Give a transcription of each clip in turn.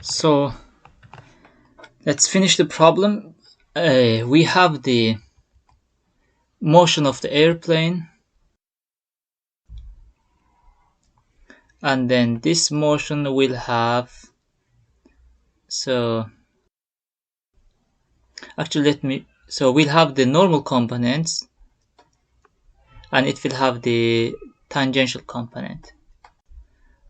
So let's finish the problem. We have the motion of the airplane, and then this motion will have, so we'll have the normal components and it will have the tangential component.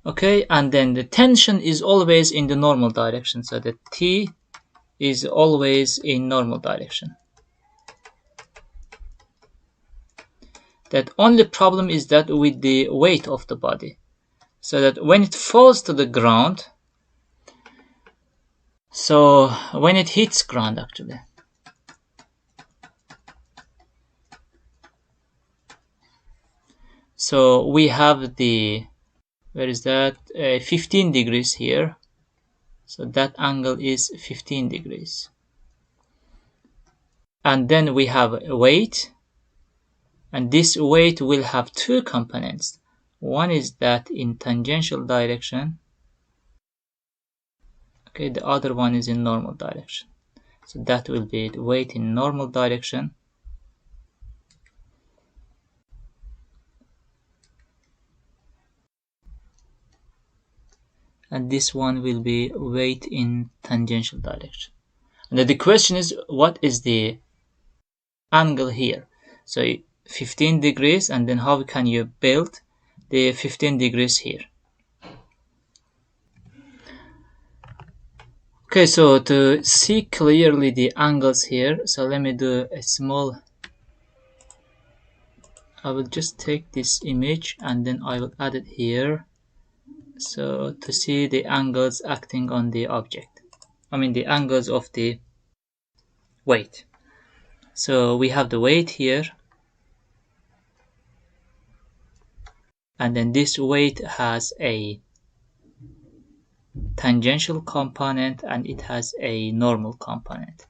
Okay, and then the tension is always in the normal direction, so the T is always in normal direction. That only problem is that with the weight of the body, so that when it falls to the ground, so when it hits ground actually, so we have the, where is that, 15 degrees here, so that angle is 15 degrees. And then we have a weight, and this weight will have two components. One is that in tangential direction, okay, the other one is in normal direction. So that will be the weight in normal direction. And this one will be weight in tangential direction. And then the question is, what is the angle here? So 15 degrees, and then how can you build the 15 degrees here? Okay, so to see clearly the angles here, so let me do a small, I will just take this image and then I will add it here, so to see the angles acting on the object, the angles of the weight. So we have the weight here, and then this weight has a tangential component and it has a normal component.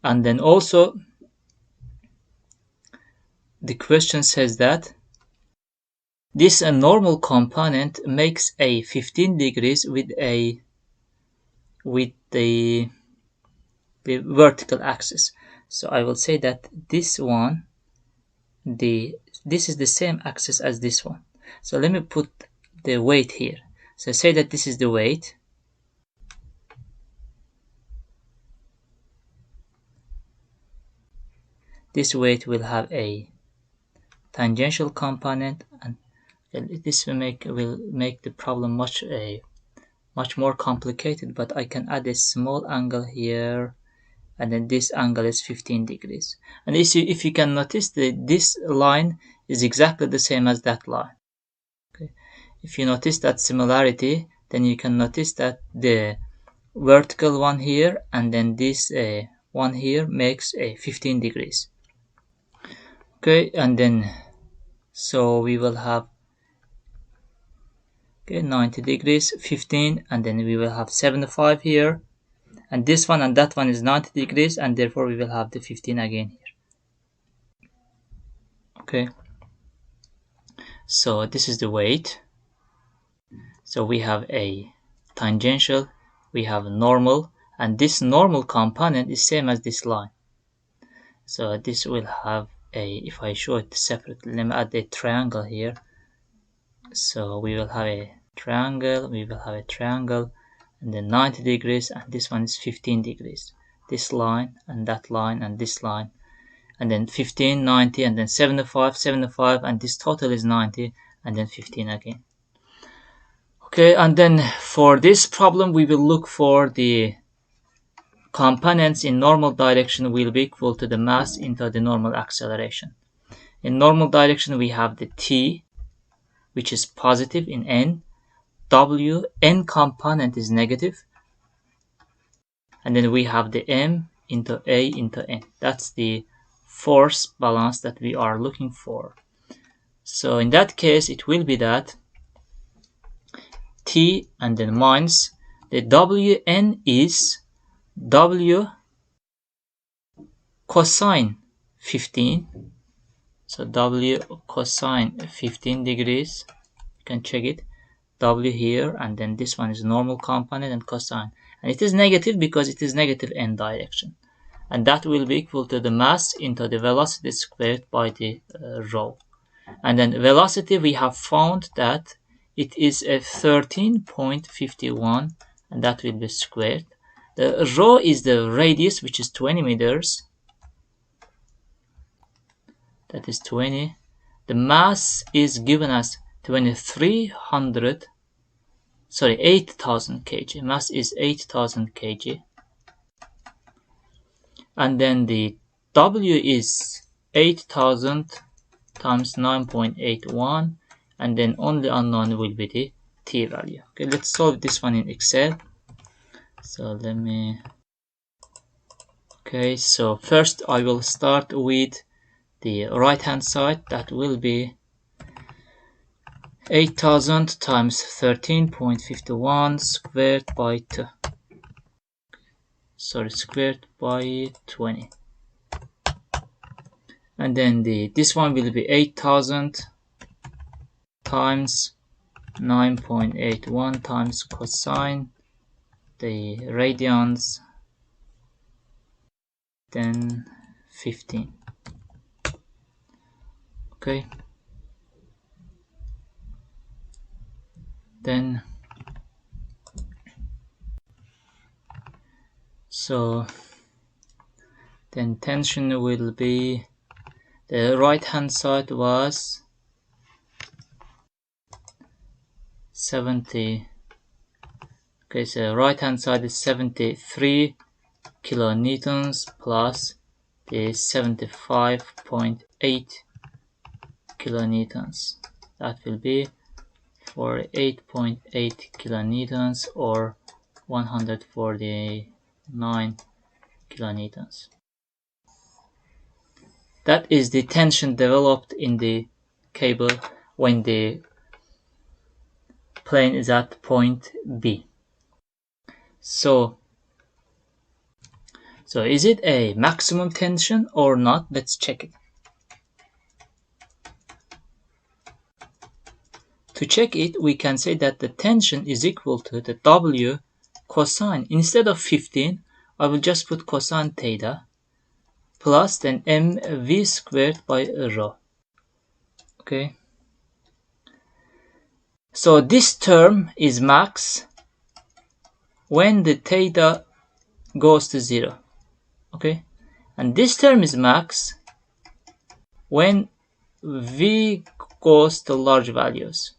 And then also the question says that this normal component makes a 15 degrees with the vertical axis. So I will say that this one, this is the same axis as this one. So let me put the weight here. So say that this is the weight. This weight will have a tangential component, and this will make the problem much more complicated, but I can add a small angle here, and then this angle is 15 degrees. And if you can notice, this line is exactly the same as that line. Okay. If you notice that similarity, then you can notice that the vertical one here and then this one here makes a 15 degrees. Okay, and then so we will have 90 degrees, 15, and then we will have 75 here, and this one and that one is 90 degrees, and therefore we will have the 15 again here. Okay, so this is the weight. So we have a tangential, we have normal, and this normal component is same as this line. So this will have if I show it separately, let me add a triangle here. So we will have a triangle, and then 90 degrees, and this one is 15 degrees. This line and that line and this line, and then 15, 90, and then 75, 75, and this total is 90, and then 15 again. Okay, and then for this problem we will look for the components in normal direction will be equal to the mass into the normal acceleration. In normal direction we have the T, which is positive in n, W, n component is negative, and then we have the m into a into n. That's the force balance that we are looking for. So in that case it will be that T and then minus the Wn is W cosine 15. So W cosine 15 degrees, you can check it. W here, and then this one is normal component and cosine, and it is negative because it is negative n direction, and that will be equal to the mass into the velocity squared by the rho. And then velocity, we have found that it is a 13.51, and that will be squared. The rho is the radius, which is 20 meters. That is 20. The mass is given as 8,000 kg. Mass is 8,000 kg. And then the W is 8,000 times 9.81, and then only unknown will be the t value. Okay, let's solve this one in Excel. So so first I will start with the right hand side. That will be 8,000 times 13.51 squared by 2. Squared by 20. And then this one will be 8,000 times 9.81 times cosine, the radians, then 15. Okay, then tension will be, the right hand side was 70. Okay, so right hand side is 73 kilonewtons plus the 75.8 kilonewtons. That will be 48.8 kilonewtons or 149 kilonewtons. That is the tension developed in the cable when the plane is at point B. So is it a maximum tension or not? Let's check it. To check it, we can say that the tension is equal to the W cosine. Instead of 15, I will just put cosine theta plus then mv squared by rho. Okay. So this term is max when the theta goes to 0. Okay. And this term is max when v goes to large values.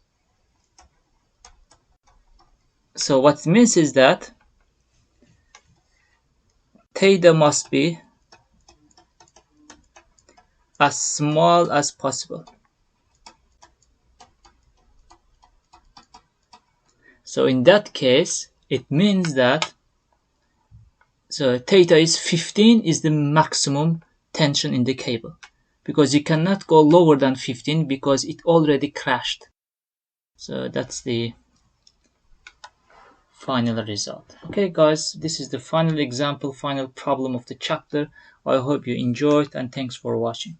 So what it means is that theta must be as small as possible. So in that case, it means that theta is 15 is the maximum tension in the cable, because you cannot go lower than 15 because it already crashed. So that's the final result. Okay guys, this is the final example, final problem of the chapter. I hope you enjoyed, and thanks for watching.